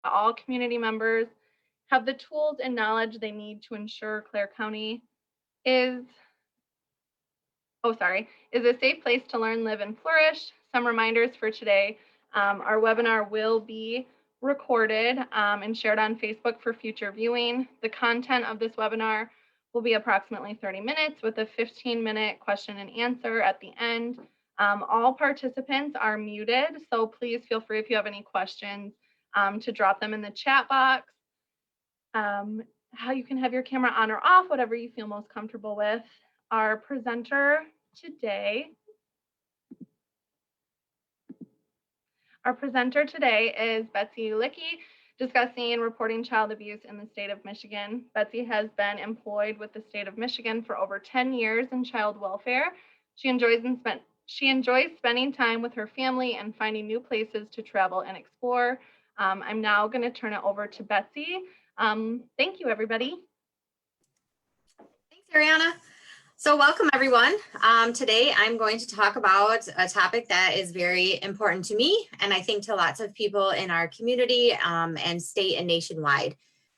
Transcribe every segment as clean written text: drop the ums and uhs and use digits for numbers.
all community members have the tools and knowledge they need to ensure Clare County is is a safe place to learn, live, and flourish. Some reminders for today. Our webinar will be recorded and shared on Facebook for future viewing. The content of this webinar will be approximately 30 minutes with a 15-minute question and answer at the end. All participants are muted, so please feel free if you have any questions to drop them in the chat box. How you can have your camera on or off, whatever you feel most comfortable with. Our presenter today is Betsy Ulicki, discussing and reporting child abuse in the state of Michigan. Betsy has been employed with the state of Michigan for over 10 years in child welfare. She enjoys spending time with her family and finding new places to travel and explore. I'm now going to turn it over to Betsy. Thank you, everybody. Thanks, Ariana. So welcome, everyone. Today, I'm going to talk about a topic that is very important to me, and I think to lots of people in our community and state and nationwide.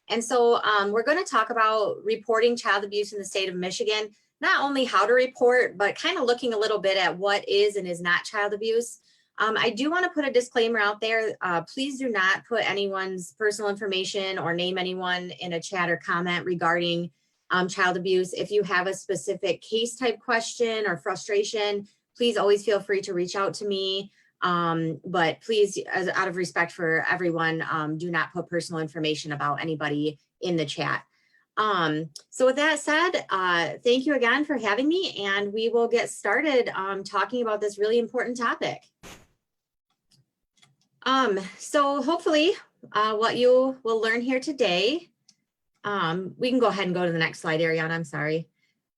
And so we're going to talk about reporting child abuse in the state of Michigan, not only how to report, but kind of looking a little bit at what is and is not child abuse. I do want to put a disclaimer out there. Please do not put anyone's personal information or name anyone in a chat or comment regarding child abuse. If you have a specific case type question or frustration, please always feel free to reach out to me. But please, out of respect for everyone, do not put personal information about anybody in the chat. So with that said, thank you again for having me, and we will get started talking about this really important topic. So hopefully what you will learn here today, we can go ahead and go to the next slide, Ariana, I'm sorry.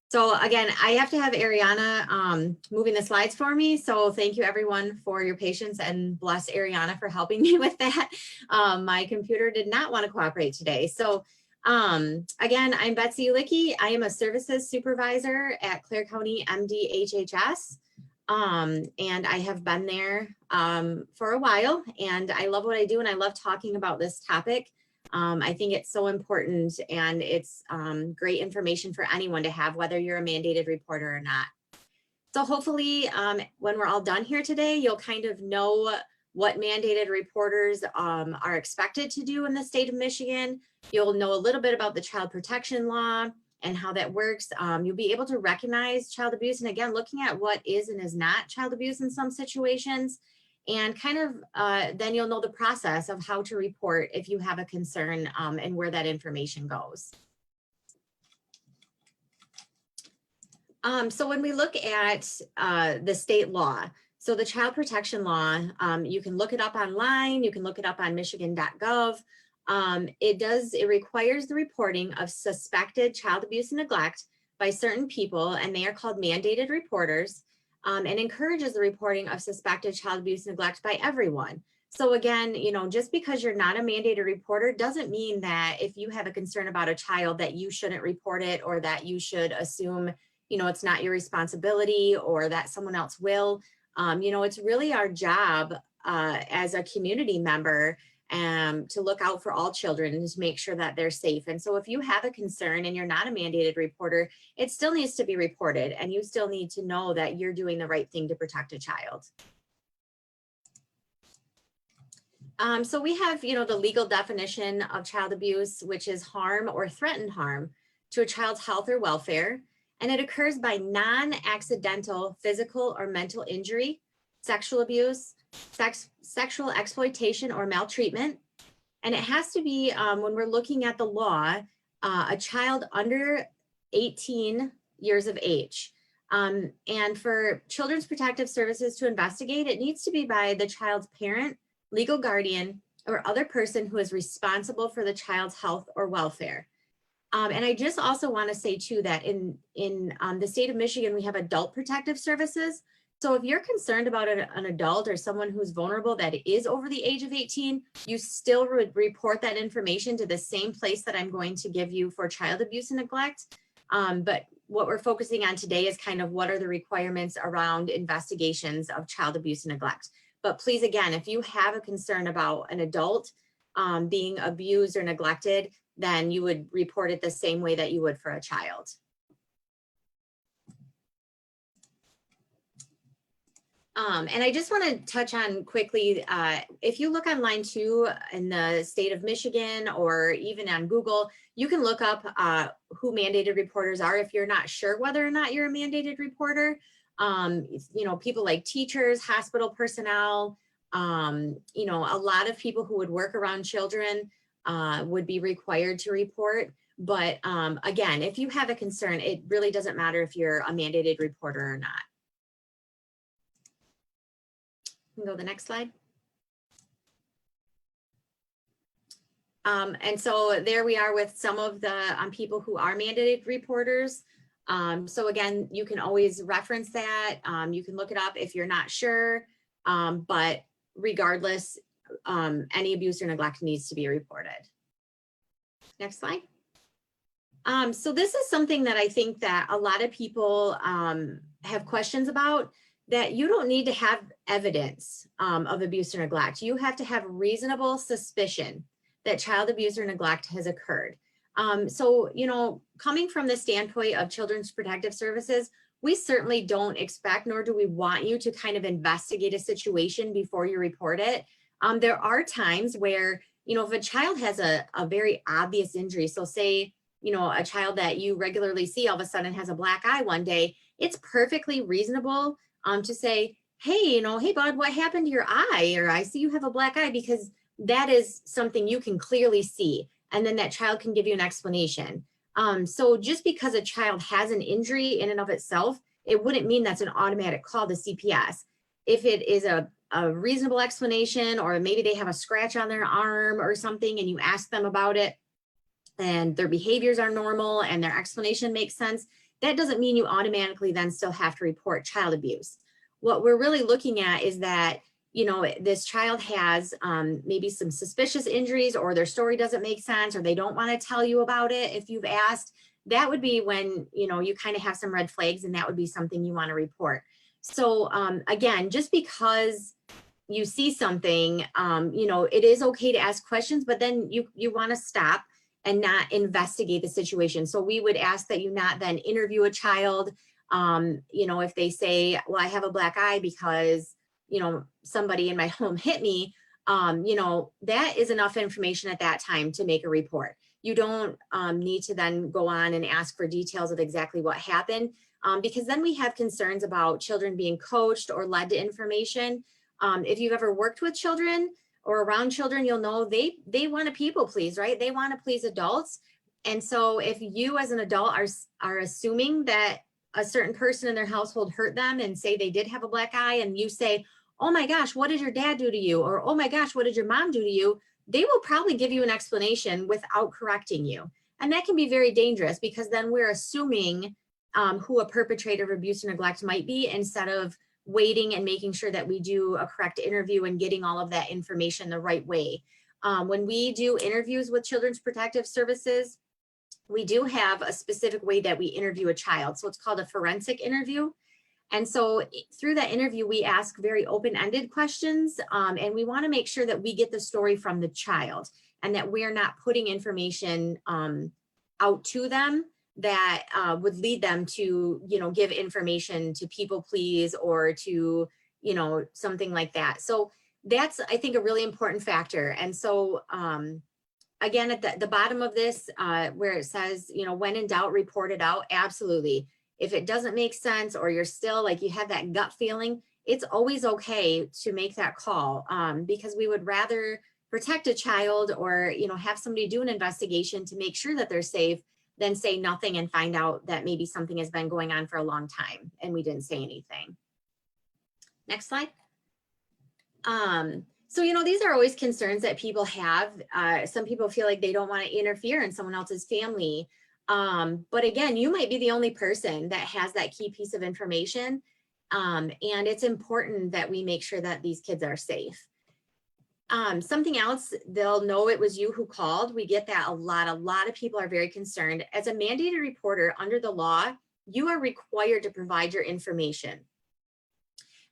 So again, I have to have Ariana moving the slides for me. So thank you everyone for your patience, and bless Ariana for helping me with that. My computer did not want to cooperate today. So again, I'm Betsy Ulicki. I am a services supervisor at Clare County MDHHS. And I have been there for a while, and I love what I do, and I love talking about this topic. I think it's so important, and it's great information for anyone to have, whether you're a mandated reporter or not. So hopefully when we're all done here today, you'll kind of know what mandated reporters are expected to do in the state of Michigan. You'll know a little bit about the child protection law and how that works. You'll be able to recognize child abuse, and again, looking at what is and is not child abuse in some situations, and kind of then you'll know the process of how to report if you have a concern and where that information goes. So when we look at the state law, so the child protection law, you can look it up online, you can look it up on michigan.gov. It requires the reporting of suspected child abuse and neglect by certain people, and they are called mandated reporters, and encourages the reporting of suspected child abuse and neglect by everyone. So again, you know, just because you're not a mandated reporter doesn't mean that if you have a concern about a child that you shouldn't report it, or that you should assume, you know, it's not your responsibility, or that someone else will. You know, it's really our job as a community member to look out for all children and to make sure that they're safe. And so if you have a concern and you're not a mandated reporter, it still needs to be reported, and you still need to know that you're doing the right thing to protect a child. So we have, you know, the legal definition of child abuse, which is harm or threatened harm to a child's health or welfare. And it occurs by non-accidental physical or mental injury, sexual abuse, sexual exploitation, or maltreatment. And it has to be, when we're looking at the law, a child under 18 years of age. And for Children's Protective Services to investigate, it needs to be by the child's parent, legal guardian, or other person who is responsible for the child's health or welfare. And I just also want to say too that in the state of Michigan, we have adult protective services. So if you're concerned about an adult or someone who's vulnerable that is over the age of 18, you still would report that information to the same place that I'm going to give you for child abuse and neglect. But what we're focusing on today is kind of what are the requirements around investigations of child abuse and neglect. But please, again, if you have a concern about an adult being abused or neglected, then you would report it the same way that you would for a child. And I just want to touch on quickly, if you look online too, in the state of Michigan, or even on Google, you can look up who mandated reporters are if you're not sure whether or not you're a mandated reporter. You know, people like teachers, hospital personnel, you know, a lot of people who would work around children would be required to report. But again, if you have a concern, it really doesn't matter if you're a mandated reporter or not. We can go to the next slide. And so there we are with some of the people who are mandated reporters. So again, you can always reference that. You can look it up if you're not sure, but regardless, any abuse or neglect needs to be reported. Next slide. So this is something that I think that a lot of people have questions about, that you don't need to have evidence of abuse or neglect. You have to have reasonable suspicion that child abuse or neglect has occurred. So, you know, coming from the standpoint of Children's Protective Services, we certainly don't expect, nor do we want you to kind of investigate a situation before you report it. There are times where, you know, if a child has a very obvious injury, so say, you know, a child that you regularly see all of a sudden has a black eye one day, it's perfectly reasonable to say, hey, you know, hey, bud, what happened to your eye? Or I see you have a black eye, because that is something you can clearly see. And then that child can give you an explanation. So just because a child has an injury in and of itself, it wouldn't mean that's an automatic call to CPS. If it is a reasonable explanation, or maybe they have a scratch on their arm or something, and you ask them about it, and their behaviors are normal and their explanation makes sense, that doesn't mean you automatically then still have to report child abuse. What we're really looking at is that, you know, this child has maybe some suspicious injuries, or their story doesn't make sense, or they don't want to tell you about it if you've asked. That would be when, you know, you kind of have some red flags, and that would be something you want to report. So again, just because you see something, you know, it is okay to ask questions, but then you want to stop and not investigate the situation. So we would ask that you not then interview a child, you know, if they say, well, I have a black eye because, you know, somebody in my home hit me, you know, that is enough information at that time to make a report. You don't need to then go on and ask for details of exactly what happened, because then we have concerns about children being coached or led to information. If you've ever worked with children or around children, you'll know they want to people please, right? They want to please adults. And so if you as an adult are assuming that a certain person in their household hurt them and say they did have a black eye, and you say, oh my gosh, what did your dad do to you? Or, oh my gosh, what did your mom do to you? They will probably give you an explanation without correcting you. And that can be very dangerous, because then we're assuming who a perpetrator of abuse or neglect might be, instead of waiting and making sure that we do a correct interview and getting all of that information the right way. When we do interviews with Children's Protective Services, we do have a specific way that we interview a child. So it's called a forensic interview. And so through that interview, we ask very open-ended questions, and we want to make sure that we get the story from the child, and that we're not putting information out to them that would lead them to, you know, give information to people please, or to, you know, something like that. So that's, I think, a really important factor. And so again, at the bottom of this, where it says, you know, when in doubt, report it out. Absolutely. If it doesn't make sense, or you're still like, you have that gut feeling, it's always okay to make that call, because we would rather protect a child, or, you know, have somebody do an investigation to make sure that they're safe, than say nothing and find out that maybe something has been going on for a long time and we didn't say anything. Next slide. So, you know, these are always concerns that people have. Some people feel like they don't want to interfere in someone else's family. But again, you might be the only person that has that key piece of information. And it's important that we make sure that these kids are safe. Something else, they'll know it was you who called. We get that a lot. A lot of people are very concerned. As a mandated reporter under the law, you are required to provide your information.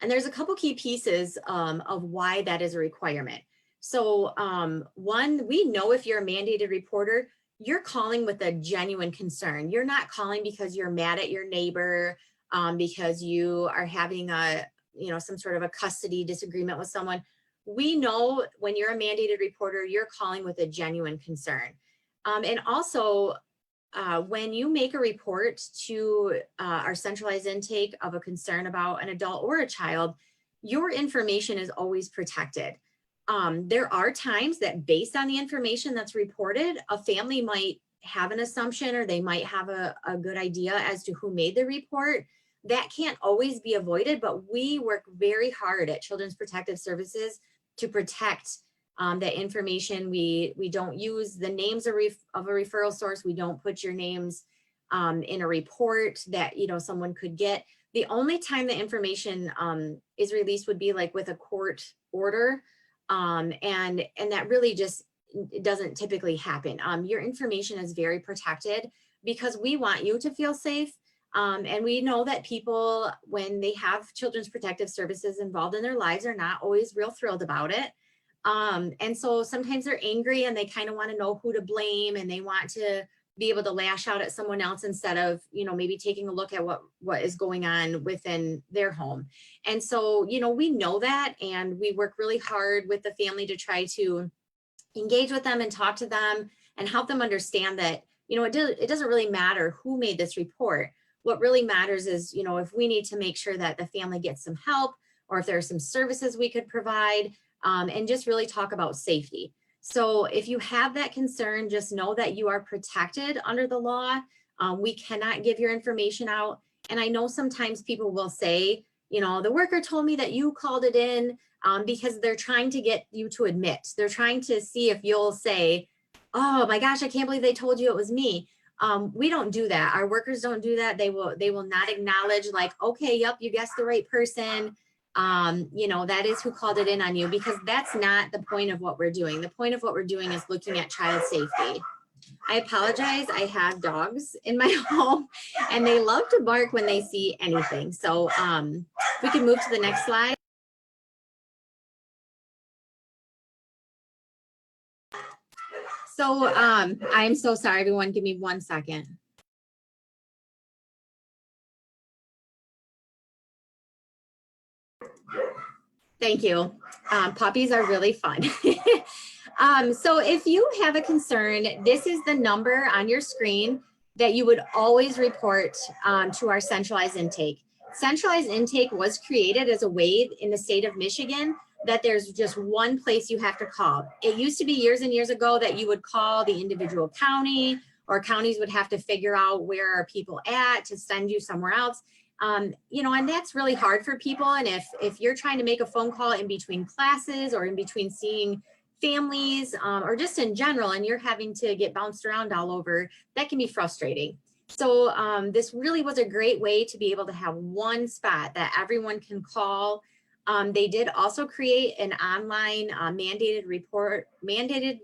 And there's a couple key pieces of why that is a requirement. So one, we know if you're a mandated reporter, you're calling with a genuine concern. You're not calling because you're mad at your neighbor, because you are having a, some sort of a custody disagreement with someone. We know when you're a mandated reporter, you're calling with a genuine concern. And also, when you make a report to our centralized intake of a concern about an adult or a child, your information is always protected. There are times that based on the information that's reported, a family might have an assumption or they might have a good idea as to who made the report. That can't always be avoided, but we work very hard at Children's Protective Services to protect that information. We don't use the names of a referral source. We don't put your names in a report that someone could get. The only time the information is released would be like with a court order, and that really just doesn't typically happen. Your information is very protected because we want you to feel safe. And we know that people, when they have Children's Protective Services involved in their lives, are not always real thrilled about it. And so sometimes they're angry and they kind of want to know who to blame, and they want to be able to lash out at someone else instead of, maybe taking a look at what is going on within their home. And so, we know that, and we work really hard with the family to try to engage with them and talk to them and help them understand that, it doesn't really matter who made this report. What really matters is, if we need to make sure that the family gets some help, or if there are some services we could provide, and just really talk about safety. So if you have that concern, just know that you are protected under the law. We cannot give your information out. And I know sometimes people will say, the worker told me that you called it in, because they're trying to get you to admit. They're trying to see if you'll say, oh my gosh, I can't believe they told you it was me. We don't do that. Our workers don't do that. They will not acknowledge like, okay, yep, you guessed the right person. That is who called it in on you, because that's not the point of what we're doing. The point of what we're doing is looking at child safety. I apologize. I have dogs in my home and they love to bark when they see anything. So we can move to the next slide. So I'm so sorry, everyone. Give me 1 second. Thank you. Puppies are really fun. So if you have a concern, this is the number on your screen that you would always report to our centralized intake. Centralized intake was created as a way in the state of Michigan that there's just one place you have to call. It used to be years and years ago that you would call the individual county, or counties would have to figure out where are people at to send you somewhere else. And that's really hard for people. And if you're trying to make a phone call in between classes or in between seeing families, or just in general, and you're having to get bounced around all over, that can be frustrating. So this really was a great way to be able to have one spot that everyone can call. They did also create an online mandated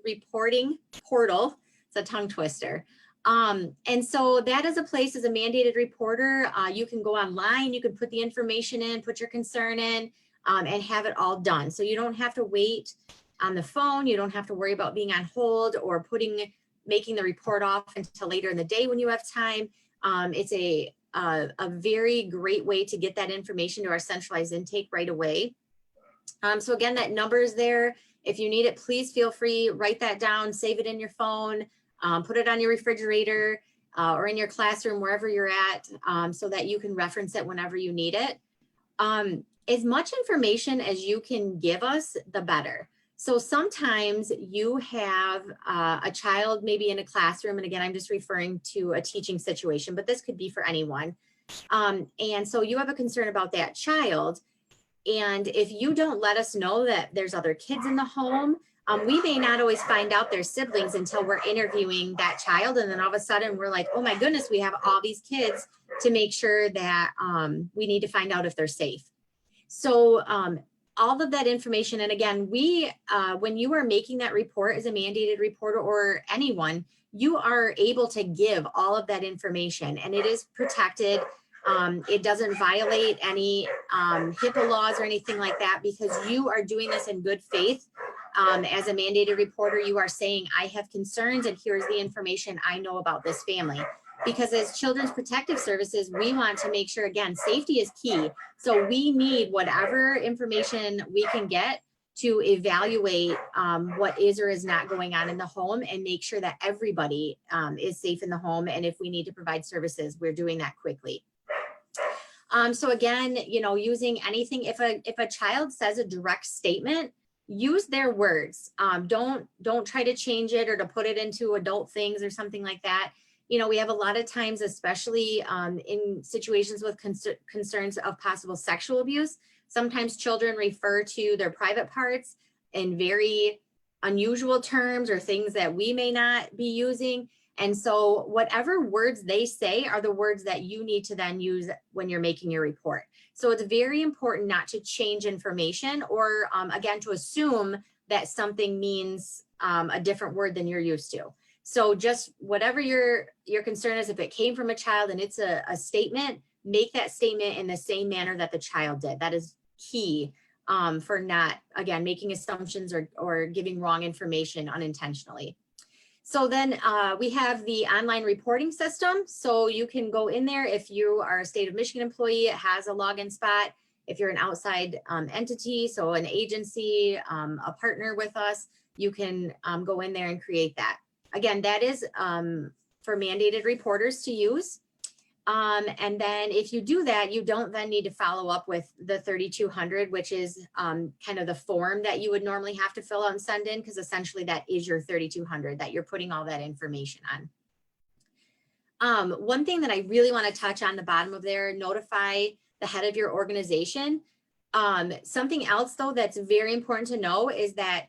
reporting portal. It's a tongue twister. And so that is a place, as a mandated reporter, you can go online, you can put the information in, put your concern in, and have it all done. So you don't have to wait on the phone. You don't have to worry about being on hold or making the report off until later in the day when you have time. It's a very great way to get that information to our centralized intake right away. So again, that number is there. If you need it, please feel free, write that down, save it in your phone, put it on your refrigerator or in your classroom, wherever you're at, so that you can reference it whenever you need it. As much information as you can give us, the better. So sometimes you have a child maybe in a classroom, and again, I'm just referring to a teaching situation, but this could be for anyone. And so you have a concern about that child. And if you don't let us know that there's other kids in the home, we may not always find out their siblings until we're interviewing that child. And then all of a sudden we're like, oh my goodness, we have all these kids to make sure that we need to find out if they're safe. So all of that information, and again, when you are making that report as a mandated reporter or anyone, you are able to give all of that information, and it is protected. It doesn't violate any HIPAA laws or anything like that, because you are doing this in good faith As a mandated reporter, you are saying, I have concerns and here's the information I know about this family. Because as Children's Protective Services, we want to make sure, again, safety is key. So we need whatever information we can get to evaluate what is or is not going on in the home and make sure that everybody is safe in the home. And if we need to provide services, we're doing that quickly. So again, you know, using anything, if a child says a direct statement, use their words. Don't try to change it or to put it into adult things or something like that. You know, we have a lot of times, especially in situations with concerns of possible sexual abuse, sometimes children refer to their private parts in very unusual terms or things that we may not be using. And so whatever words they say are the words that you need to then use when you're making your report. So it's very important not to change information or again, to assume that something means a different word than you're used to. So just whatever your concern is, if it came from a child and it's a statement, make that statement in the same manner that the child did. That is key for not, again, making assumptions or giving wrong information unintentionally. So then we have the online reporting system. So you can go in there if you are a state of Michigan employee, it has a login spot. If you're an outside entity, so an agency, a partner with us, you can go in there and create that. Again, that is for mandated reporters to use. And then if you do that, you don't then need to follow up with the 3200, which is kind of the form that you would normally have to fill out and send in, because essentially that is your 3200 that you're putting all that information on. One thing that I really want to touch on the bottom of there, notify the head of your organization. Something else though that's very important to know is that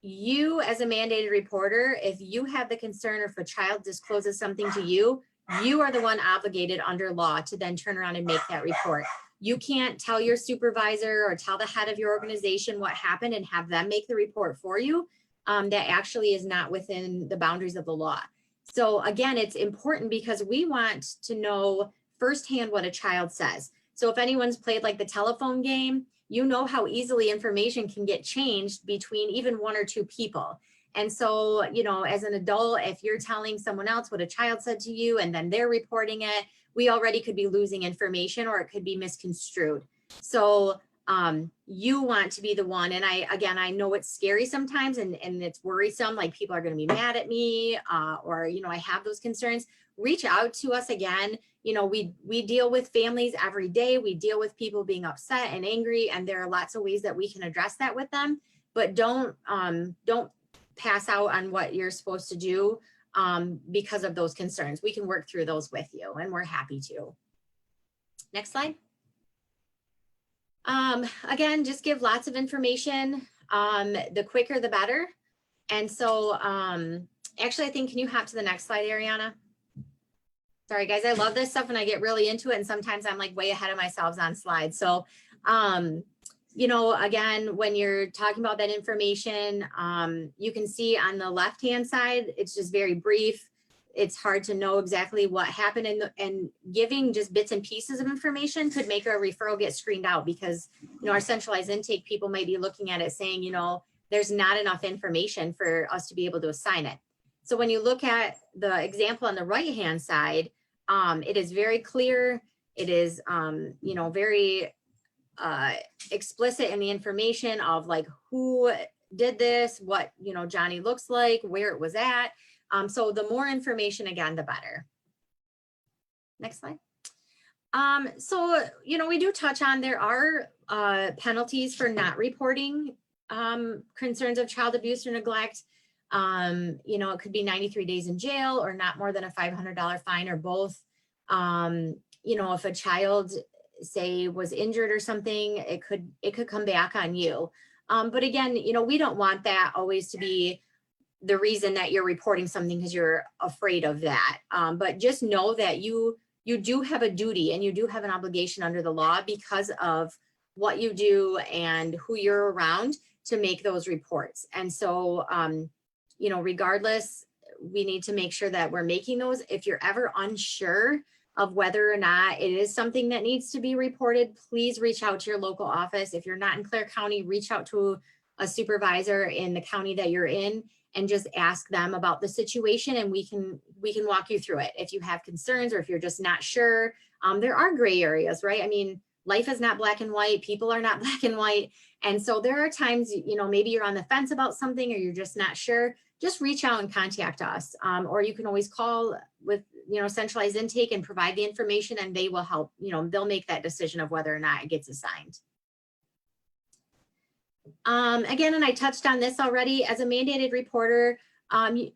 you as a mandated reporter, if you have the concern or if a child discloses something to you, you are the one obligated under law to then turn around and make that report. You can't tell your supervisor or tell the head of your organization what happened and have them make the report for you. That actually is not within the boundaries of the law. So again, it's important because we want to know firsthand what a child says. So if anyone's played like the telephone game, you know how easily information can get changed between even one or two people. And so, you know, as an adult, if you're telling someone else what a child said to you and then they're reporting it, we already could be losing information or it could be misconstrued. So you want to be the one. And I know it's scary sometimes and it's worrisome, like people are going to be mad at me or, you know, I have those concerns. Reach out to us again. You know, we deal with families every day. We deal with people being upset and angry, and there are lots of ways that we can address that with them, but don't pass out on what you're supposed to do because of those concerns. We can work through those with you and we're happy to. Next slide. Again, just give lots of information. The quicker, the better. And so actually, I think, can you hop to the next slide, Ariana? Sorry, guys, I love this stuff and I get really into it. And sometimes I'm like way ahead of myself on slides. So, you know, again, when you're talking about that information, you can see on the left-hand side, it's just very brief. It's hard to know exactly what happened, and giving just bits and pieces of information could make a referral get screened out because, you know, our centralized intake people might be looking at it saying, you know, there's not enough information for us to be able to assign it. So when you look at the example on the right-hand side, it is very clear. It is, you know, very explicit in the information of like who did this, what, you know, Johnny looks like, where it was at. So the more information, again, the better. Next slide. So, you know, we do touch on, there are penalties for not reporting concerns of child abuse or neglect. You know, it could be 93 days in jail or not more than a $500 fine or both. You know, if a child say was injured or something, it could come back on you. But again, you know, we don't want that always to be the reason that you're reporting something because you're afraid of that. But just know that you do have a duty and you do have an obligation under the law because of what you do and who you're around to make those reports. And so, you know, regardless, we need to make sure that we're making those. If you're ever unsure of whether or not it is something that needs to be reported, please reach out to your local office. If you're not in Clare County, reach out to a supervisor in the county that you're in and just ask them about the situation, and we can walk you through it. If you have concerns or if you're just not sure, there are gray areas, right? I mean, life is not black and white. People are not black and white. And so there are times, maybe you're on the fence about something or you're just not sure. Just reach out and contact us. Or you can always call with, centralized intake and provide the information, and they will help, they'll make that decision of whether or not it gets assigned. Again, and I touched on this already, as a mandated reporter,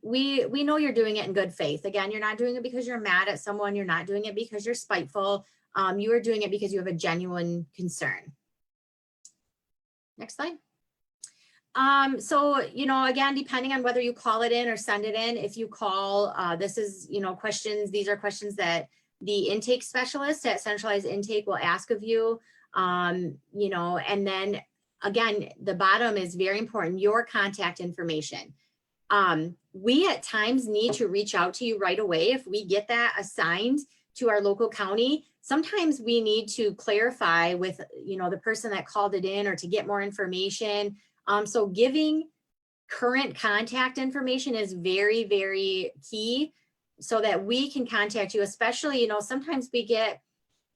we know you're doing it in good faith. Again, you're not doing it because you're mad at someone. You're not doing it because you're spiteful. You are doing it because you have a genuine concern. Next slide. So, again, depending on whether you call it in or send it in, if you call, this is, questions, these are questions that the intake specialist at centralized intake will ask of you, and then again, the bottom is very important, your contact information. We at times need to reach out to you right away. If we get that assigned to our local county, sometimes we need to clarify with, the person that called it in or to get more information. So giving current contact information is very, very key so that we can contact you, especially, sometimes we get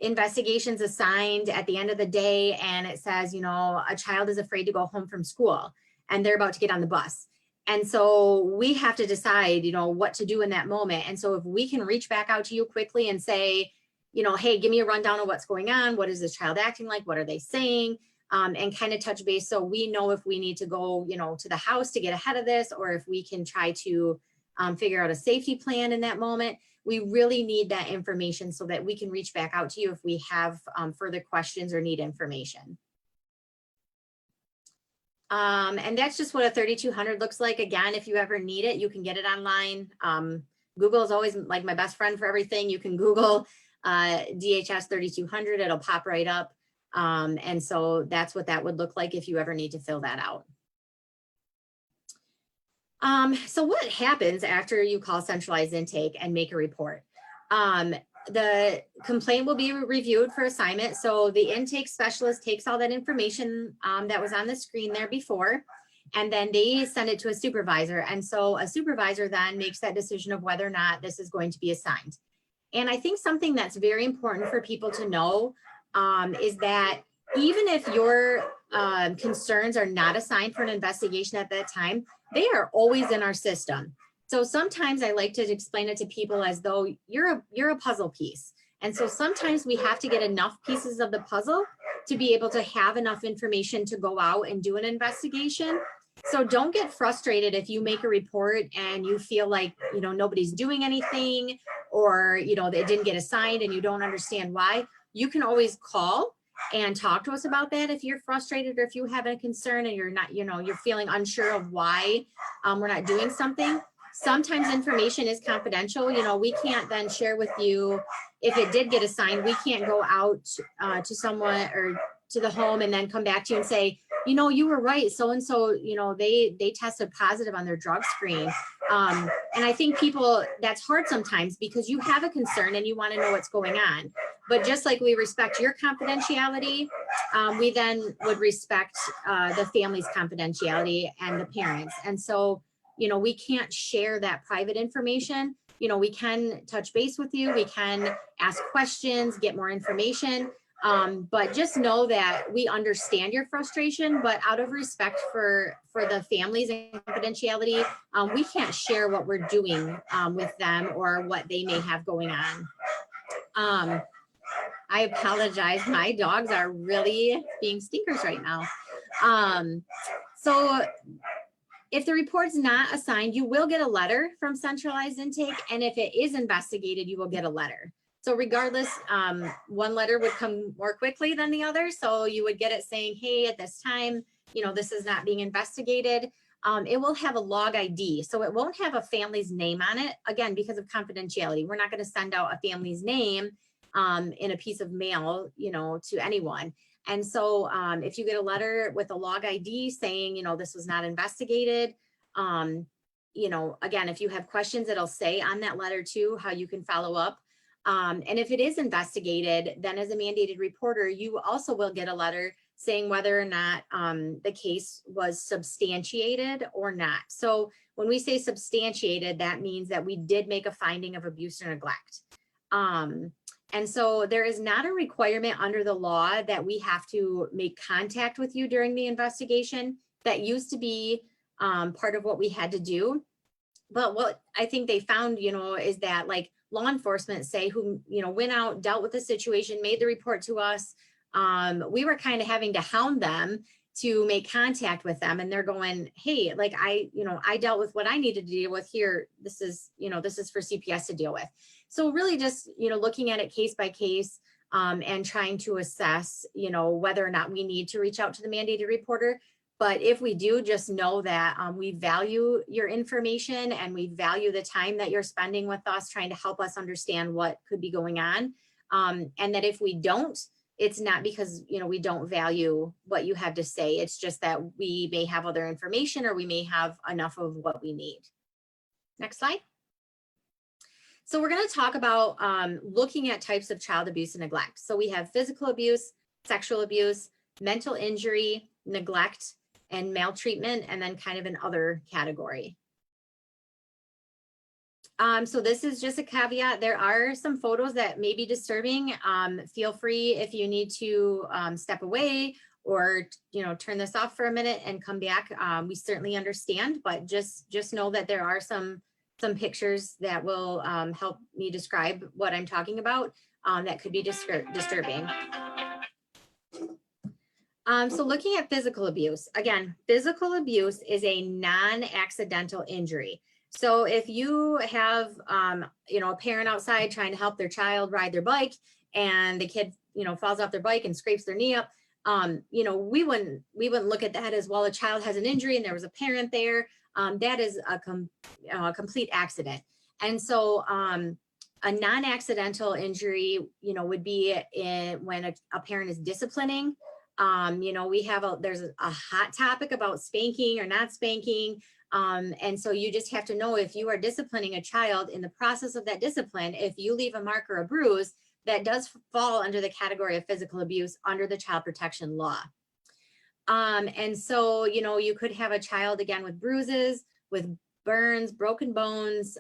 investigations assigned at the end of the day and it says, a child is afraid to go home from school and they're about to get on the bus. And so we have to decide, what to do in that moment. And so if we can reach back out to you quickly and say, hey, give me a rundown of what's going on. What is this child acting like? What are they saying? And kind of touch base so we know if we need to go, to the house to get ahead of this, or if we can try to figure out a safety plan in that moment. We really need that information so that we can reach back out to you if we have further questions or need information. And that's just what a 3200 looks like. Again, if you ever need it, you can get it online. Google is always like my best friend for everything. You can Google DHS 3200, it'll pop right up. And so that's what that would look like if you ever need to fill that out. So what happens after you call centralized intake and make a report? The complaint will be reviewed for assignment. So the intake specialist takes all that information that was on the screen there before, and then they send it to a supervisor. And so a supervisor then makes that decision of whether or not this is going to be assigned. And I think something that's very important for people to know is that even if your concerns are not assigned for an investigation at that time, they are always in our system. So sometimes I like to explain it to people as though you're a puzzle piece. And so sometimes we have to get enough pieces of the puzzle to be able to have enough information to go out and do an investigation. So don't get frustrated if you make a report and you feel like, nobody's doing anything, or, it didn't get assigned and you don't understand why. You can always call and talk to us about that if you're frustrated or if you have a concern and you're not, you're feeling unsure of why we're not doing something. Sometimes information is confidential. We can't then share with you if it did get assigned. We can't go out to someone or to the home and then come back to you and say, you were right. So-and-so, they tested positive on their drug screen. And I think that's hard sometimes because you have a concern and you want to know what's going on. But just like we respect your confidentiality, we then would respect the family's confidentiality and the parents. And so, we can't share that private information. We can touch base with you. We can ask questions, get more information. But just know that we understand your frustration, but out of respect for the families and confidentiality, we can't share what we're doing with them or what they may have going on. I apologize. My dogs are really being stinkers right now. So if the report's not assigned, you will get a letter from centralized intake. And if it is investigated, you will get a letter. So regardless, one letter would come more quickly than the other. So you would get it saying, hey, at this time, this is not being investigated. It will have a log ID. So it won't have a family's name on it, again, because of confidentiality. We're not going to send out a family's name in a piece of mail, to anyone. And so if you get a letter with a log ID saying, this was not investigated, again, if you have questions, it'll say on that letter too, how you can follow up. And if it is investigated, then as a mandated reporter, you also will get a letter saying whether or not the case was substantiated or not. So when we say substantiated, that means that we did make a finding of abuse or neglect. And so there is not a requirement under the law that we have to make contact with you during the investigation. That used to be part of what we had to do. But what I think they found, is that like law enforcement say who, went out, dealt with the situation, made the report to us. We were kind of having to hound them to make contact with them. And they're going, hey, like I dealt with what I needed to deal with here. This is for CPS to deal with. So really just, looking at it case by case and trying to assess, whether or not we need to reach out to the mandated reporter. But if we do, just know that we value your information and we value the time that you're spending with us trying to help us understand what could be going on. And that if we don't, it's not because, we don't value what you have to say. It's just that we may have other information or we may have enough of what we need. Next slide. So we're going to talk about looking at types of child abuse and neglect. So we have physical abuse, sexual abuse, mental injury, neglect, and maltreatment, and then kind of an other category. So this is just a caveat. There are some photos that may be disturbing. Feel free if you need to step away or, turn this off for a minute and come back. We certainly understand, but just know that there are some pictures that will help me describe what I'm talking about that could be disturbing. So looking at physical abuse, again, physical abuse is a non-accidental injury. So if you have, a parent outside trying to help their child ride their bike and the kid, falls off their bike and scrapes their knee up, we wouldn't look at that as, well, a child has an injury and there was a parent there. That is a complete accident. And so a non-accidental injury, would be when a parent is disciplining. There's a hot topic about spanking or not spanking. And so you just have to know, if you are disciplining a child, in the process of that discipline, if you leave a mark or a bruise, that does fall under the category of physical abuse under the child protection law. And so, you could have a child, again, with bruises, with burns, broken bones,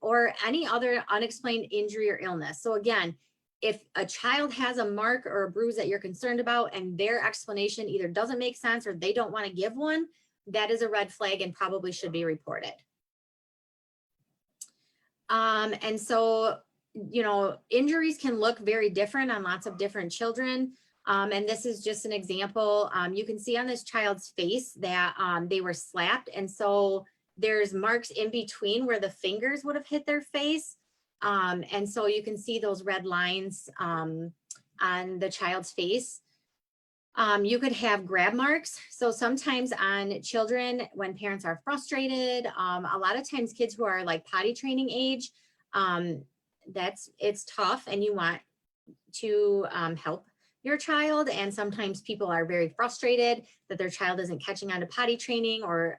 or any other unexplained injury or illness. So again, if a child has a mark or a bruise that you're concerned about and their explanation either doesn't make sense or they don't want to give one, that is a red flag and probably should be reported. And so, injuries can look very different on lots of different children. And this is just an example. You can see on this child's face that they were slapped. And so there's marks in between where the fingers would have hit their face. And so you can see those red lines on the child's face. You could have grab marks. So sometimes on children, when parents are frustrated, a lot of times kids who are like potty training age, it's tough and you want to help your child. And sometimes people are very frustrated that their child isn't catching on to potty training, or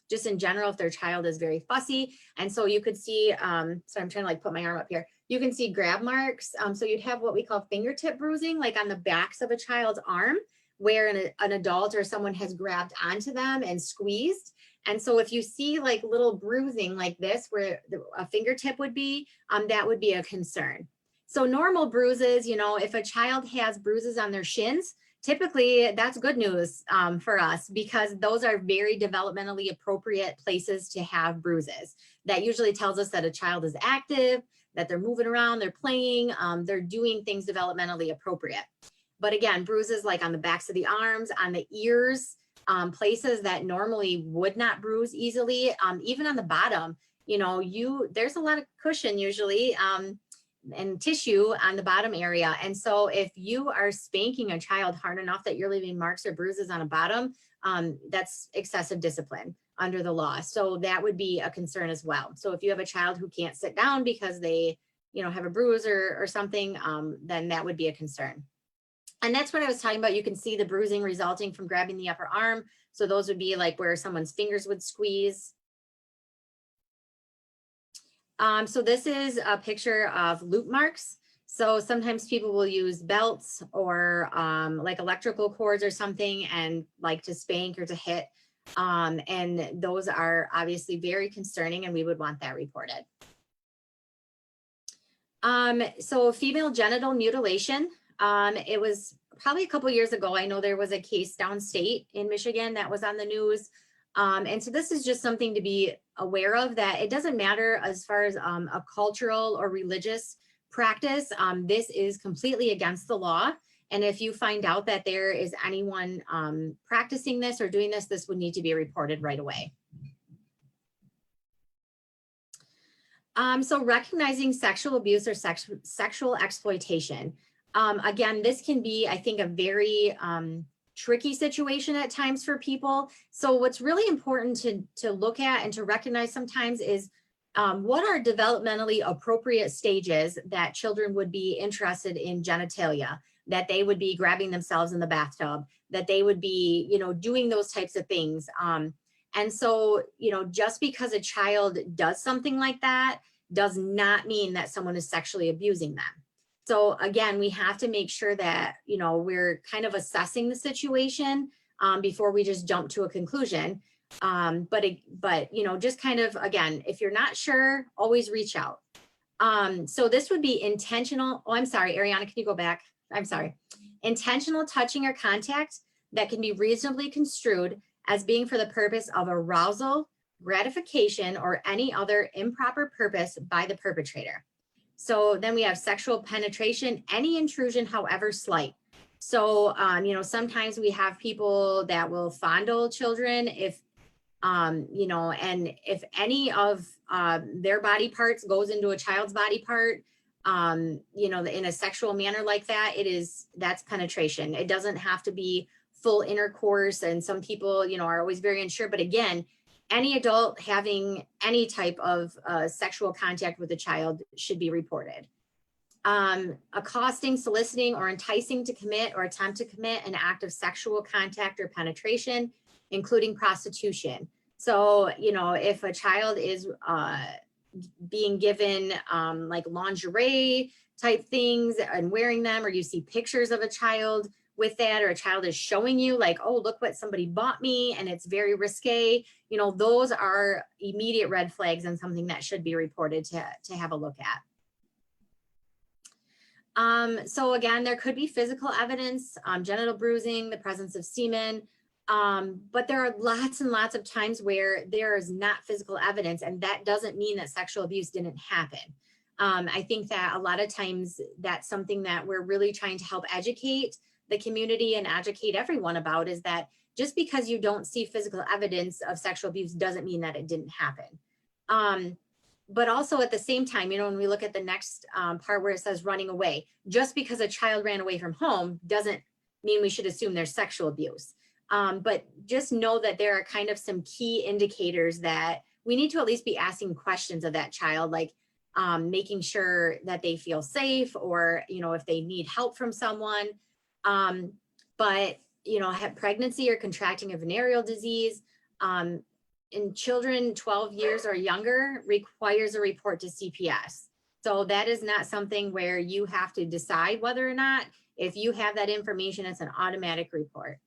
just in general, if their child is very fussy. And so you could see, so I'm trying to like put my arm up here. You can see grab marks. So you'd have what we call fingertip bruising, like on the backs of a child's arm, where an adult or someone has grabbed onto them and squeezed. And so if you see like little bruising like this, where a fingertip would be, that would be a concern. So normal bruises, if a child has bruises on their shins, typically that's good news for us, because those are very developmentally appropriate places to have bruises. That usually tells us that a child is active, that they're moving around, they're playing, they're doing things developmentally appropriate. But again, bruises like on the backs of the arms, on the ears, places that normally would not bruise easily, even on the bottom, there's a lot of cushion usually and tissue on the bottom area. And so if you are spanking a child hard enough that you're leaving marks or bruises on a bottom, that's excessive discipline under the law. So that would be a concern as well. So if you have a child who can't sit down because they, have a bruise or something, then that would be a concern. And that's what I was talking about. You can see the bruising resulting from grabbing the upper arm. So those would be like where someone's fingers would squeeze. So this is a picture of loop marks. So sometimes people will use belts or like electrical cords or something and like to spank or to hit. And those are obviously very concerning and we would want that reported. So female genital mutilation, it was probably a couple years ago. I know there was a case downstate in Michigan that was on the news. And so this is just something to be aware of, that it doesn't matter as far as a cultural or religious practice. This is completely against the law. And if you find out that there is anyone practicing this or doing this, this would need to be reported right away. So recognizing sexual abuse or sexual exploitation. Again, this can be, I think, a very tricky situation at times for people. So what's really important to look at and to recognize sometimes is what are developmentally appropriate stages that children would be interested in genitalia, that they would be grabbing themselves in the bathtub, that they would be, you know, doing those types of things. And so, you know, just because a child does something like that does not mean that someone is sexually abusing them. So again, we have to make sure that, you know, we're kind of assessing the situation before we just jump to a conclusion. But, you know, just kind of, again, if you're not sure, always reach out. So this would be intentional. Oh, I'm sorry, Ariana, can you go back? I'm sorry. Intentional touching or contact that can be reasonably construed as being for the purpose of arousal, gratification, or any other improper purpose by the perpetrator. So then we have sexual penetration, any intrusion, however slight. So, you know, sometimes we have people that will fondle children if, you know, and if any of their body parts goes into a child's body part, you know, in a sexual manner like that, that's penetration. It doesn't have to be full intercourse. And some people, you know, are always very unsure. But again, any adult having any type of sexual contact with a child should be reported. Accosting, soliciting, or enticing to commit or attempt to commit an act of sexual contact or penetration, including prostitution. So, you know, if a child is being given like lingerie type things and wearing them, or you see pictures of a child with that, or a child is showing you like, oh, look what somebody bought me, and it's very risque, you know, those are immediate red flags and something that should be reported to have a look at. So again, there could be physical evidence, genital bruising, the presence of semen, but there are lots and lots of times where there is not physical evidence, and that doesn't mean that sexual abuse didn't happen. I think that a lot of times that's something that we're really trying to help educate the community and educate everyone about, is that just because you don't see physical evidence of sexual abuse doesn't mean that it didn't happen. But also at the same time, you know, when we look at the next part where it says running away, just because a child ran away from home doesn't mean we should assume there's sexual abuse. But just know that there are kind of some key indicators that we need to at least be asking questions of that child, like making sure that they feel safe, or, you know, if they need help from someone. But, you know, have pregnancy or contracting a venereal disease in children 12 years or younger requires a report to CPS. So that is not something where you have to decide whether or not. If you have that information, it's an automatic report.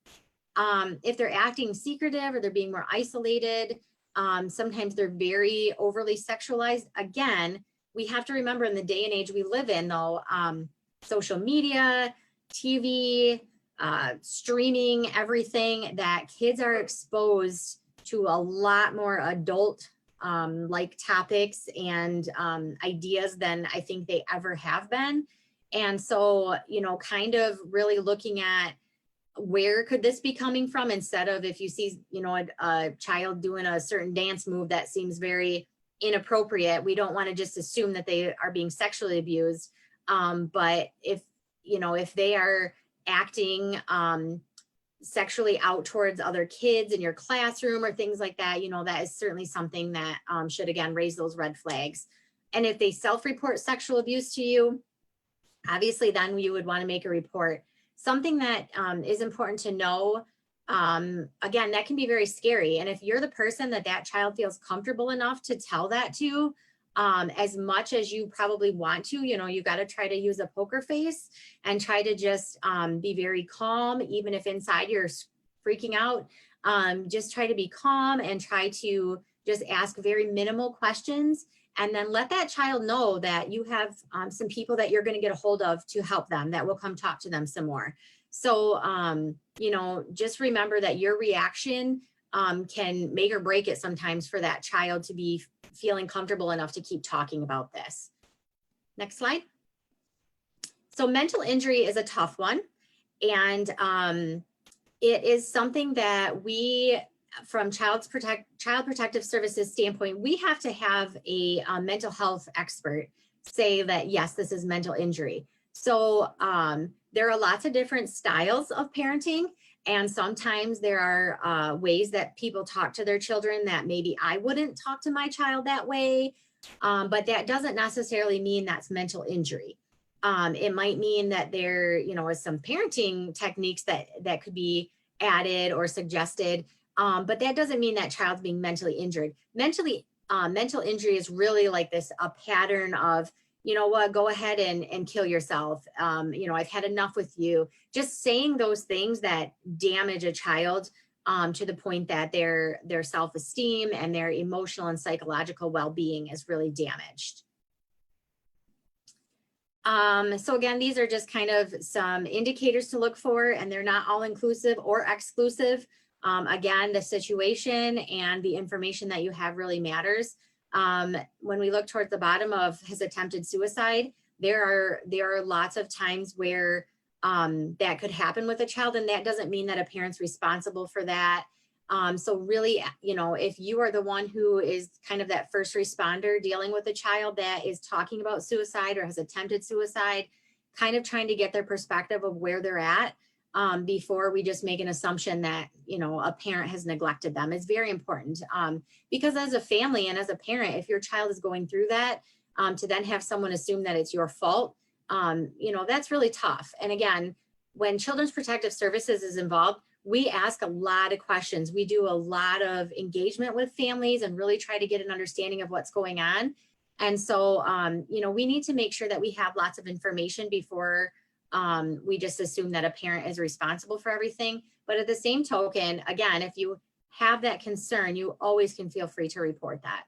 If they're acting secretive or they're being more isolated, sometimes they're very overly sexualized. Again, we have to remember in the day and age we live in, though, social media, TV, streaming, everything, that kids are exposed to a lot more adult like topics and ideas than I think they ever have been. And so, you know, kind of really looking at where could this be coming from, instead of if you see, you know, a child doing a certain dance move that seems very inappropriate, we don't want to just assume that they are being sexually abused. But if, you know, if they are acting sexually out towards other kids in your classroom or things like that, you know, that is certainly something that should, again, raise those red flags. And if they self-report sexual abuse to you, obviously then you would want to make a report. Something that is important to know, again, that can be very scary. And if you're the person that child feels comfortable enough to tell that to, as much as you probably want to. You got to try to use a poker face and try to just be very calm, even if inside you're freaking out. Just try to be calm and try to just ask very minimal questions, and then let that child know that you have some people that you're going to get a hold of to help them, that will come talk to them some more. So, just remember that your reaction can make or break it sometimes for that child to be feeling comfortable enough to keep talking about this. Next slide. So mental injury is a tough one. And it is something that we, from Child Protective Services standpoint, we have to have a mental health expert say that, yes, this is mental injury. So there are lots of different styles of parenting. And sometimes there are ways that people talk to their children that maybe I wouldn't talk to my child that way. But that doesn't necessarily mean that's mental injury. It might mean that there, is some parenting techniques that could be added or suggested. But that doesn't mean that child's being mentally injured. Mental injury is really like a pattern of, go ahead and kill yourself. I've had enough with you. Just saying those things that damage a child to the point that their self-esteem and their emotional and psychological well-being is really damaged. So again, these are just kind of some indicators to look for, and they're not all inclusive or exclusive. Again, the situation and the information that you have really matters. When we look towards the bottom of his attempted suicide, there are lots of times where that could happen with a child, and that doesn't mean that a parent's responsible for that. So really, if you are the one who is kind of that first responder dealing with a child that is talking about suicide or has attempted suicide, kind of trying to get their perspective of where they're at before we just make an assumption that, a parent has neglected them is very important. Because as a family and as a parent, if your child is going through that, to then have someone assume that it's your fault, that's really tough. And again, when Children's Protective Services is involved, we ask a lot of questions. We do a lot of engagement with families and really try to get an understanding of what's going on. And so, we need to make sure that we have lots of information before we just assume that a parent is responsible for everything. But at the same token, again, if you have that concern, you always can feel free to report that.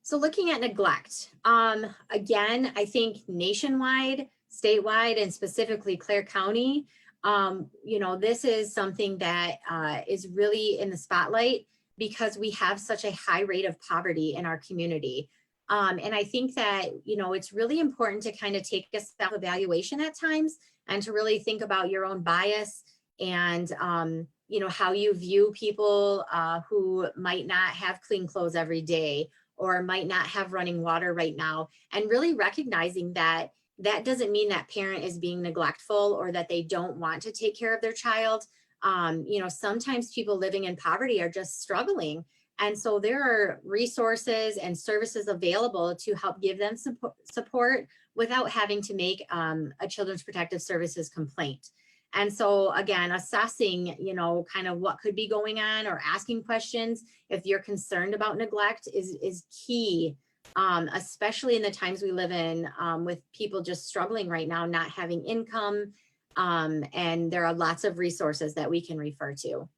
So looking at neglect, again, I think nationwide, statewide, and specifically Clare County, this is something that is really in the spotlight because we have such a high rate of poverty in our community. And I think that, it's really important to kind of take a self-evaluation at times and to really think about your own bias and, how you view people who might not have clean clothes every day or might not have running water right now, and really recognizing that that doesn't mean that parent is being neglectful or that they don't want to take care of their child. Sometimes people living in poverty are just struggling. And so there are resources and services available to help give them support without having to make a Children's Protective Services complaint. And so again, assessing, kind of what could be going on or asking questions if you're concerned about neglect is key, especially in the times we live in with people just struggling right now, not having income. And there are lots of resources that we can refer to.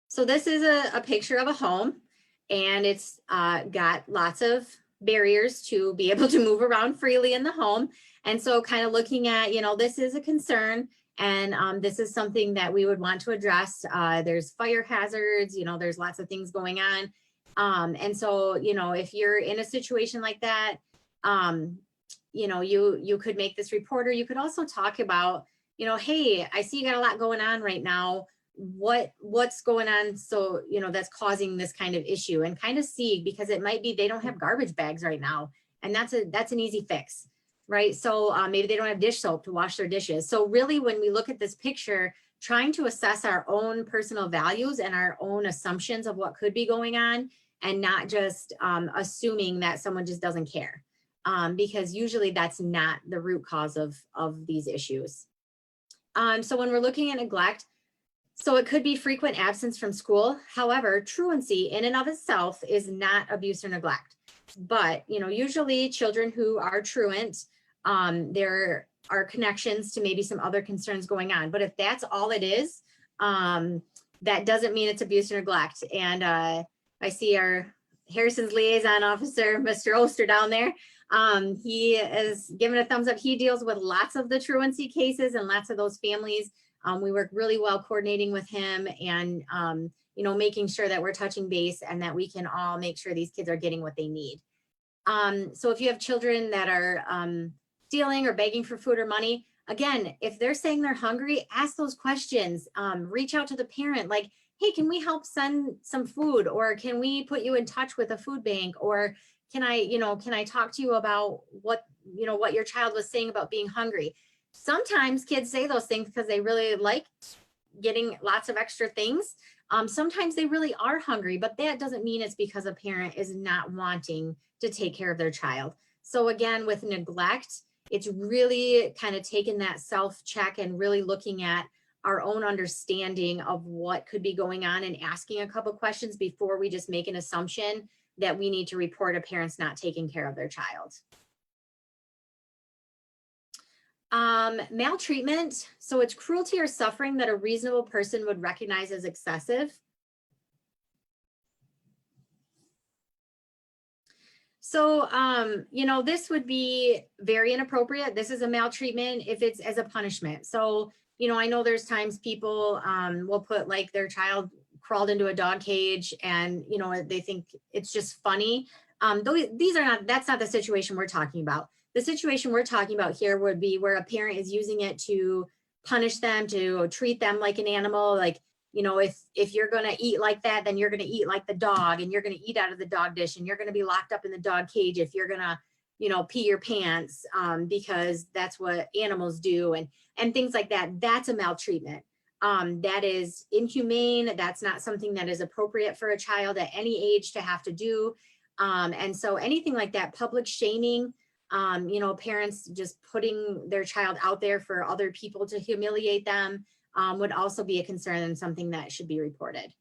So this is a picture of a home, and it's got lots of barriers to be able to move around freely in the home. And so kind of looking at, this is a concern, and this is something that we would want to address. There's fire hazards, there's lots of things going on. And so, if you're in a situation like that, you could make this report, or you could also talk about, hey, I see you got a lot going on right now. What's going on? So, that's causing this kind of issue, and kind of see, because it might be they don't have garbage bags right now. And that's an easy fix, right? So maybe they don't have dish soap to wash their dishes. So really, when we look at this picture, trying to assess our own personal values and our own assumptions of what could be going on, and not just assuming that someone just doesn't care, because usually that's not the root cause of these issues. So when we're looking at neglect, So it could be frequent absence from school. However, truancy in and of itself is not abuse or neglect. But, usually children who are truant, there are connections to maybe some other concerns going on. But if that's all it is, that doesn't mean it's abuse or neglect. And I see our Harrison's liaison officer, Mr. Oster down there. He is giving a thumbs up. He deals with lots of the truancy cases and lots of those families. We work really well coordinating with him and, making sure that we're touching base and that we can all make sure these kids are getting what they need. So if you have children that are stealing or begging for food or money, again, if they're saying they're hungry, ask those questions. Reach out to the parent like, hey, can we help send some food? Or can we put you in touch with a food bank? Or can I talk to you about what your child was saying about being hungry? Sometimes kids say those things because they really like getting lots of extra things. Sometimes they really are hungry, but that doesn't mean it's because a parent is not wanting to take care of their child. So again, with neglect, it's really kind of taking that self-check and really looking at our own understanding of what could be going on and asking a couple questions before we just make an assumption that we need to report a parent's not taking care of their child. Maltreatment. So it's cruelty or suffering that a reasonable person would recognize as excessive. So, this would be very inappropriate. This is a maltreatment if it's as a punishment. So, I know there's times people will put like their child crawled into a dog cage and, they think it's just funny. That's not the situation we're talking about. The situation we're talking about here would be where a parent is using it to punish them, to treat them like an animal. Like, if you're going to eat like that, then you're going to eat like the dog and you're going to eat out of the dog dish and you're going to be locked up in the dog cage if you're going to, pee your pants because that's what animals do and things like that. That's a maltreatment. That is inhumane. That's not something that is appropriate for a child at any age to have to do. And so anything like that, public shaming, parents just putting their child out there for other people to humiliate them would also be a concern and something that should be reported.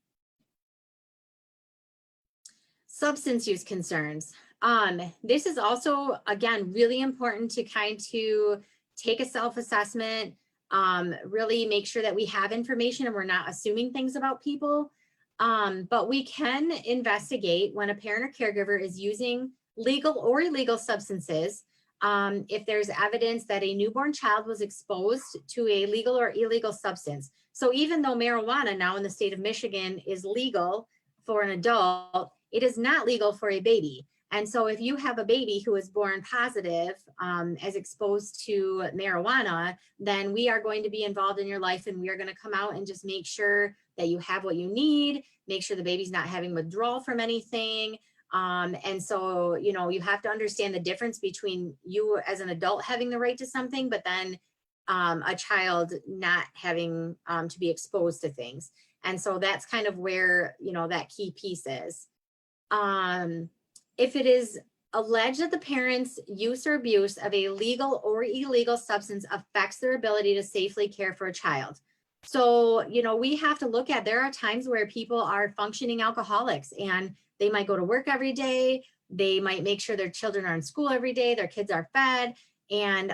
Substance use concerns. This is also, again, really important to take a self-assessment, really make sure that we have information and we're not assuming things about people. But we can investigate when a parent or caregiver is using legal or illegal substances. If there's evidence that a newborn child was exposed to a legal or illegal substance. So even though marijuana now in the state of Michigan is legal for an adult, it is not legal for a baby. And so if you have a baby who is born positive as exposed to marijuana, then we are going to be involved in your life and we are going to come out and just make sure that you have what you need, make sure the baby's not having withdrawal from anything. And so, you have to understand the difference between you as an adult having the right to something, but then a child not having to be exposed to things. And so that's kind of where, that key piece is. If it is alleged that the parent's use or abuse of a legal or illegal substance affects their ability to safely care for a child. So, we have to look at, there are times where people are functioning alcoholics and they might go to work every day. They might make sure their children are in school every day, their kids are fed. And,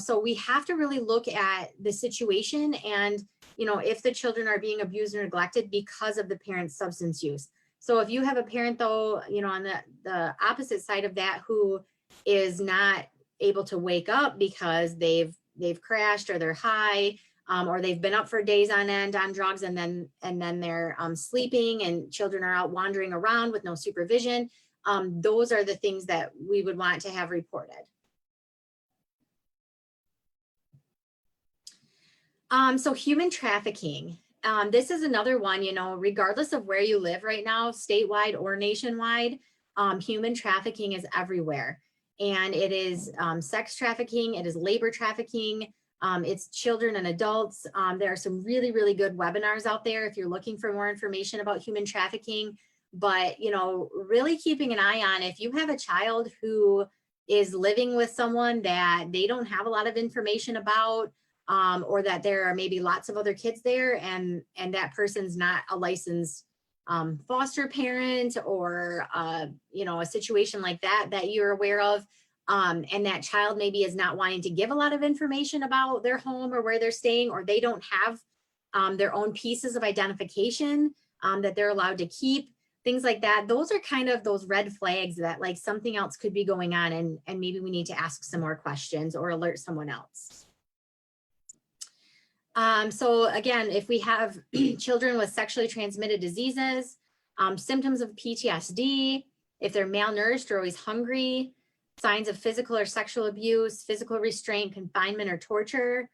so we have to really look at the situation and, if the children are being abused or neglected because of the parent's substance use. So if you have a parent though, on the opposite side of that, who is not able to wake up because they've crashed or they're high, or they've been up for days on end on drugs and then they're sleeping and children are out wandering around with no supervision. Those are the things that we would want to have reported. So human trafficking. This is another one, regardless of where you live right now, statewide or nationwide, human trafficking is everywhere. And it is sex trafficking, it is labor trafficking, it's children and adults. There are some really, really good webinars out there if you're looking for more information about human trafficking. But, really keeping an eye on if you have a child who is living with someone that they don't have a lot of information about, or that there are maybe lots of other kids there and that person's not a licensed foster parent or, you know, a situation like that that you're aware of. And that child maybe is not wanting to give a lot of information about their home or where they're staying, or they don't have their own pieces of identification that they're allowed to keep, things like that. Those are kind of those red flags that like something else could be going on, and maybe we need to ask some more questions or alert someone else. So again, if we have children with sexually transmitted diseases, symptoms of PTSD, if they're malnourished or always hungry, signs of physical or sexual abuse, physical restraint, confinement, or torture.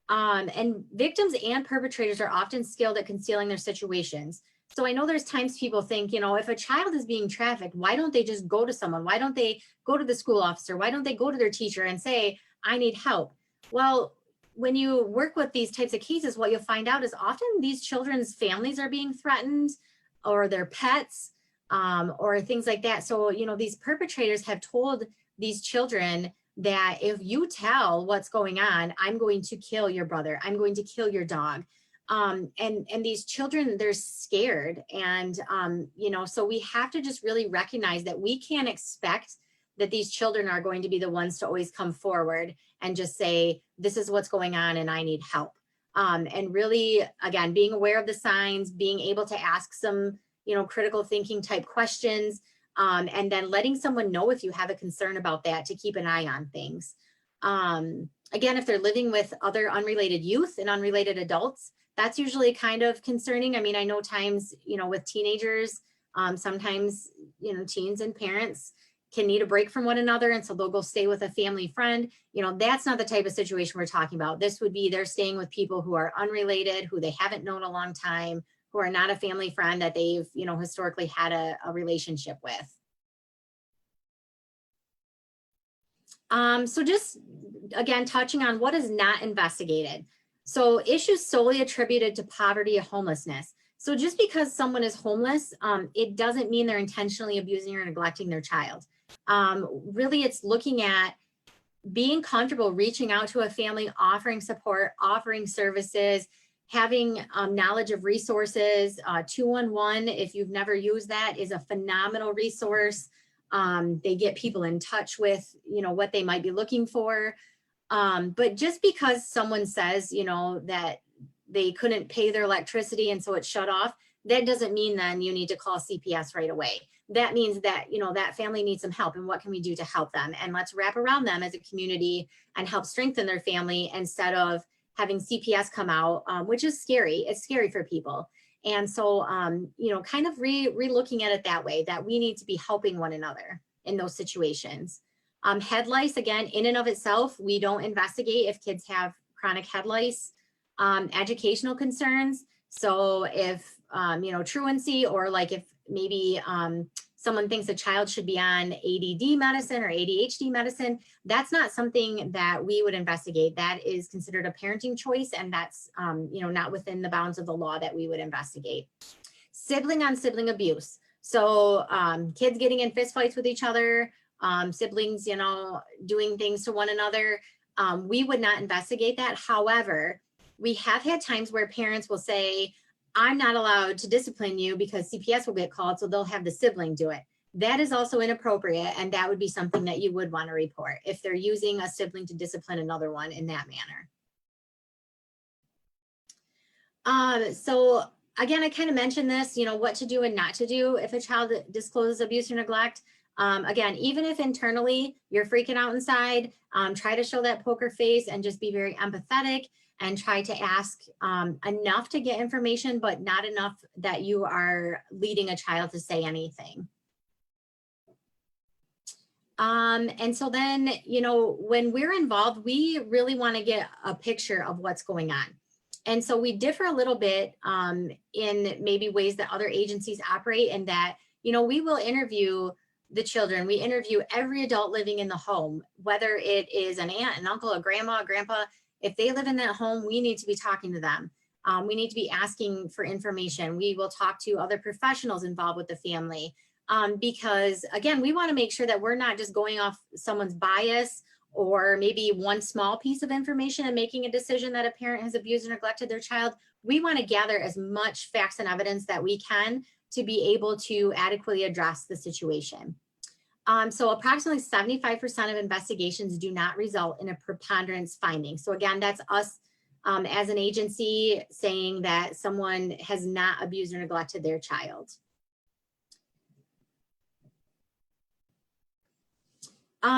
And victims and perpetrators are often skilled at concealing their situations. So I know there's times people think, you know, if a child is being trafficked, why don't they just go to someone? Why don't they go to the school officer? Why don't they go to their teacher and say, I need help? Well, when you work with these types of cases, what you'll find out is often these children's families are being threatened, or their pets, or things like that. So, you know, these perpetrators have told these children that if you tell what's going on, I'm going to kill your brother, I'm going to kill your dog. And these children, they're scared. And, you know, so we have to just really recognize that we can't expect that these children are going to be the ones to always come forward and just say, this is what's going on and I need help. And really, again, being aware of the signs, being able to ask some, you know, critical thinking type questions, and then letting someone know if you have a concern about that, to keep an eye on things. Again, if they're living with other unrelated youth and unrelated adults, that's usually kind of concerning. I mean, I know times, you know, with teenagers, sometimes, you know, teens and parents can need a break from one another, and so they'll go stay with a family friend. You know, that's not the type of situation we're talking about. This would be they're staying with people who are unrelated, who they haven't known a long time, who are not a family friend that they've, you know, historically had a relationship with. So just, again, touching on what is not investigated. So issues solely attributed to poverty or homelessness. So just because someone is homeless, it doesn't mean they're intentionally abusing or neglecting their child. Really, it's looking at being comfortable reaching out to a family, offering support, offering services, having knowledge of resources. 211, if you've never used that, is a phenomenal resource. They get people in touch with, you know, what they might be looking for. But just because someone says, you know, that they couldn't pay their electricity and so it's shut off, that doesn't mean then you need to call CPS right away. That means that, you know, that family needs some help, and what can we do to help them? And let's wrap around them as a community and help strengthen their family instead of having CPS come out, which is scary. It's scary for people. And so, you know, kind of re-looking at it that way, that we need to be helping one another in those situations. Head lice, again, in and of itself, we don't investigate if kids have chronic head lice. Educational concerns. So if, you know, truancy, or like if maybe someone thinks a child should be on ADD medicine or ADHD medicine, that's not something that we would investigate. That is considered a parenting choice, and that's, you know, not within the bounds of the law that we would investigate. Sibling on sibling abuse. So kids getting in fistfights with each other, siblings, you know, doing things to one another. We would not investigate that. However, we have had times where parents will say, I'm not allowed to discipline you because CPS will get called, so they'll have the sibling do it. That is also inappropriate, and that would be something that you would want to report if they're using a sibling to discipline another one in that manner. So again, I kind of mentioned this, you know, what to do and not to do if a child discloses abuse or neglect. Again, even if internally you're freaking out inside, try to show that poker face and just be very empathetic, and try to ask enough to get information, but not enough that you are leading a child to say anything. And so then, you know, when we're involved, we really want to get a picture of what's going on. And so we differ a little bit in maybe ways that other agencies operate, and that, you know, we will interview the children. We interview every adult living in the home, whether it is an aunt, an uncle, a grandma, a grandpa. If they live in that home, we need to be talking to them. We need to be asking for information. We will talk to other professionals involved with the family, because again, we want to make sure that we're not just going off someone's bias or maybe one small piece of information and making a decision that a parent has abused or neglected their child. We want to gather as much facts and evidence that we can to be able to adequately address the situation. So approximately 75% of investigations do not result in a preponderance finding. So again, that's us as an agency saying that someone has not abused or neglected their child.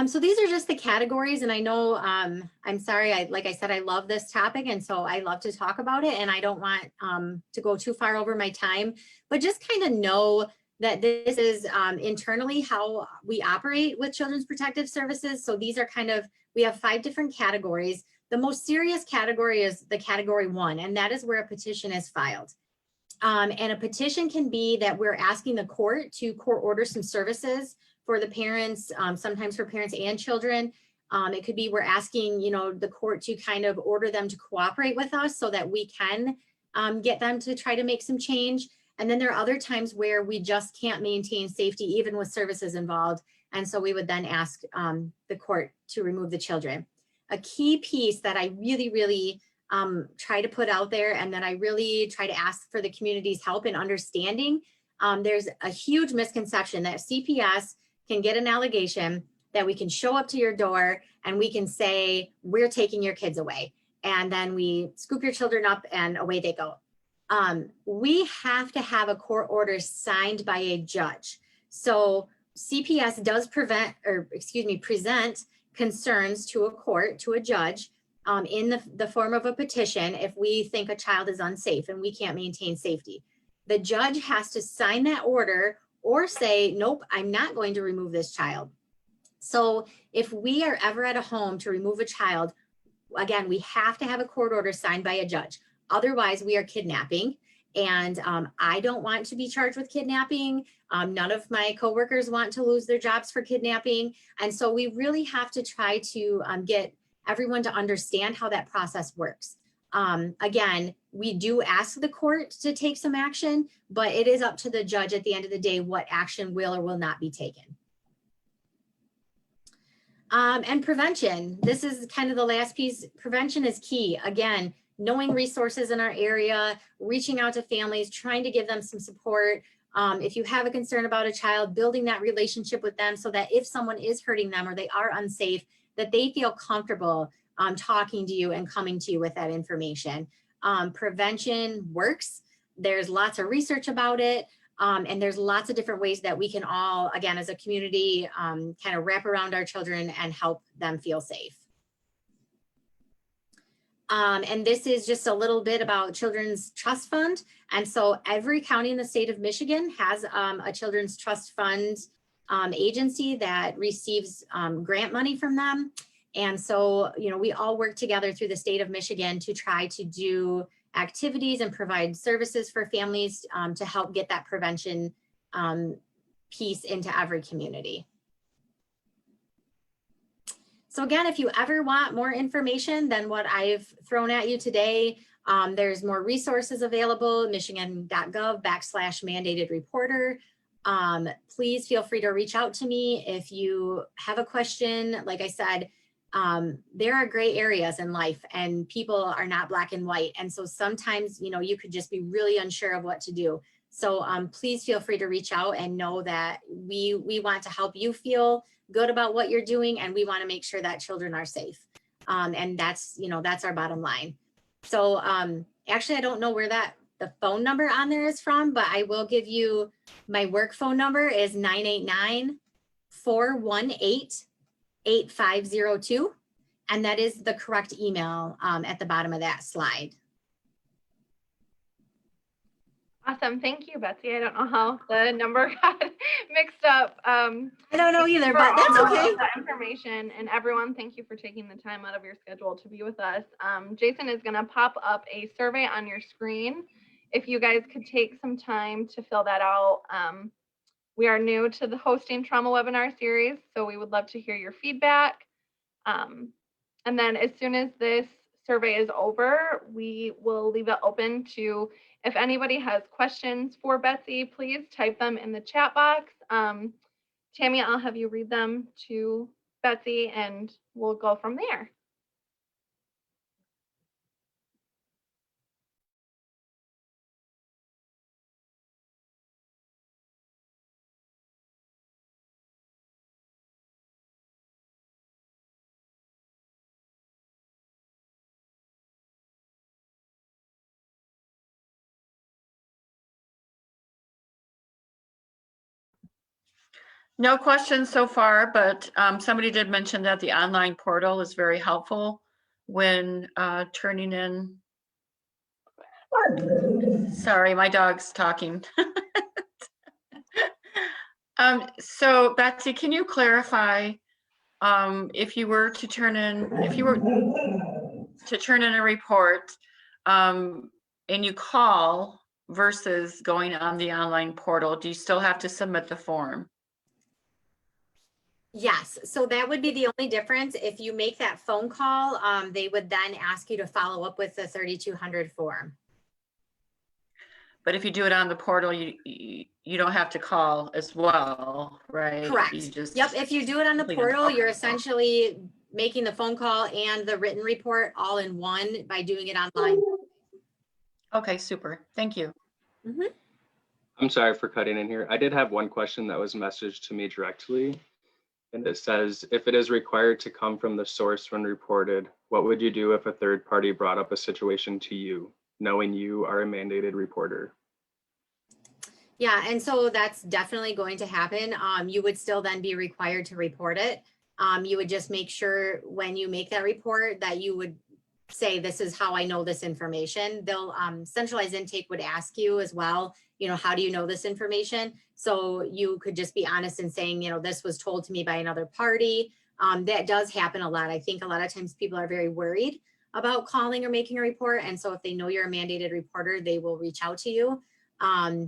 So these are just the categories, and I know, I'm sorry, like I said, I love this topic, and so I love to talk about it, and I don't want to go too far over my time, but just kind of know that this is internally how we operate with Children's Protective Services. So these are we have 5 different categories. The most serious category is the category 1, and that is where a petition is filed. And a petition can be that we're asking the court to court order some services for the parents, sometimes for parents and children. It could be we're asking, the court to kind of order them to cooperate with us so that we can get them to try to make some change. And then there are other times where we just can't maintain safety, even with services involved. And so we would then ask the court to remove the children. A key piece that I really try to put out there, and that I really try to ask for the community's help in understanding, there's a huge misconception that CPS can get an allegation that we can show up to your door and we can say, we're taking your kids away. And then we scoop your children up and away they go. We have to have a court order signed by a judge. So CPS does present concerns to a court, to a judge, in the form of a petition if we think a child is unsafe and we can't maintain safety. The judge has to sign that order or say, nope, I'm not going to remove this child. So if we are ever at a home to remove a child, again, we have to have a court order signed by a judge. Otherwise, we are kidnapping. And I don't want to be charged with kidnapping. None of my coworkers want to lose their jobs for kidnapping. And so we really have to try to get everyone to understand how that process works. Again, we do ask the court to take some action, but it is up to the judge at the end of the day what action will or will not be taken. And prevention, this is kind of the last piece. Prevention is key. Again, knowing resources in our area, reaching out to families, trying to give them some support. If you have a concern about a child, building that relationship with them so that if someone is hurting them or they are unsafe, that they feel comfortable talking to you and coming to you with that information. Prevention works. There's lots of research about it. And there's lots of different ways that we can all, again, as a community, kind of wrap around our children and help them feel safe. And this is just a little bit about Children's Trust Fund. And so every county in the state of Michigan has a Children's Trust Fund agency that receives grant money from them. And so, we all work together through the state of Michigan to try to do activities and provide services for families to help get that prevention piece into every community. So again, if you ever want more information than what I've thrown at you today, there's more resources available, michigan.gov/mandated reporter. Please feel free to reach out to me if you have a question. Like I said, there are gray areas in life and people are not black and white. And so sometimes, you could just be really unsure of what to do. So please feel free to reach out and know that we want to help you feel good about what you're doing. And we want to make sure that children are safe. And that's our bottom line. So actually, I don't know where the phone number on there is from, but I will give you my work phone number is 989-418-8502. And that is the correct email at the bottom of that slide. Awesome. Thank you, Betsy. I don't know how the number got mixed up. I don't know either, but that's okay. That information, and everyone, thank you for taking the time out of your schedule to be with us. Jason is going to pop up a survey on your screen. If you guys could take some time to fill that out. We are new to the hosting trauma webinar series, so we would love to hear your feedback. And then as soon as this survey is over, we will leave it open to, if anybody has questions for Betsy, please type them in the chat box. Tammy, I'll have you read them to Betsy, and we'll go from there. No questions so far, but somebody did mention that the online portal is very helpful when turning in. Sorry, my dog's talking. So Betsy, can you clarify if you were to turn in a report and you call versus going on the online portal, do you still have to submit the form? Yes, so that would be the only difference. If you make that phone call, they would then ask you to follow up with the 3200 form. But if you do it on the portal, you don't have to call as well, right? Correct. You just Yep, if you do it on the portal, you're essentially making the phone call and the written report all in one by doing it online. Okay, super. Thank you. Mm-hmm. I'm sorry for cutting in here. I did have one question that was messaged to me directly. And it says, if it is required to come from the source when reported, what would you do if a third party brought up a situation to you, knowing you are a mandated reporter? Yeah, and so that's definitely going to happen. You would still then be required to report it. You would just make sure when you make that report that you would say, this is how I know this information. They'll centralized intake would ask you as well, how do you know this information? So you could just be honest in saying, this was told to me by another party. That does happen a lot. I think a lot of times people are very worried about calling or making a report. And so if they know you're a mandated reporter, they will reach out to you.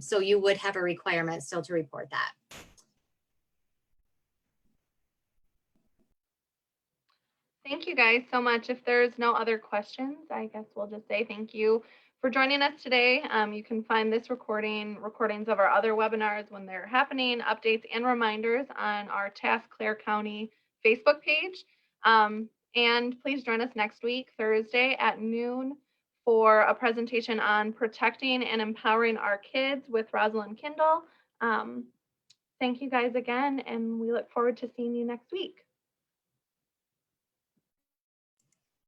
So you would have a requirement still to report that. Thank you guys so much. If there's no other questions, I guess we'll just say thank you for joining us today. You can find this recordings of our other webinars when they're happening, updates and reminders on our TASC Clare County Facebook page. And please join us next week, Thursday at noon, for a presentation on protecting and empowering our kids with Rosalind Kindle. Thank you guys again, and we look forward to seeing you next week.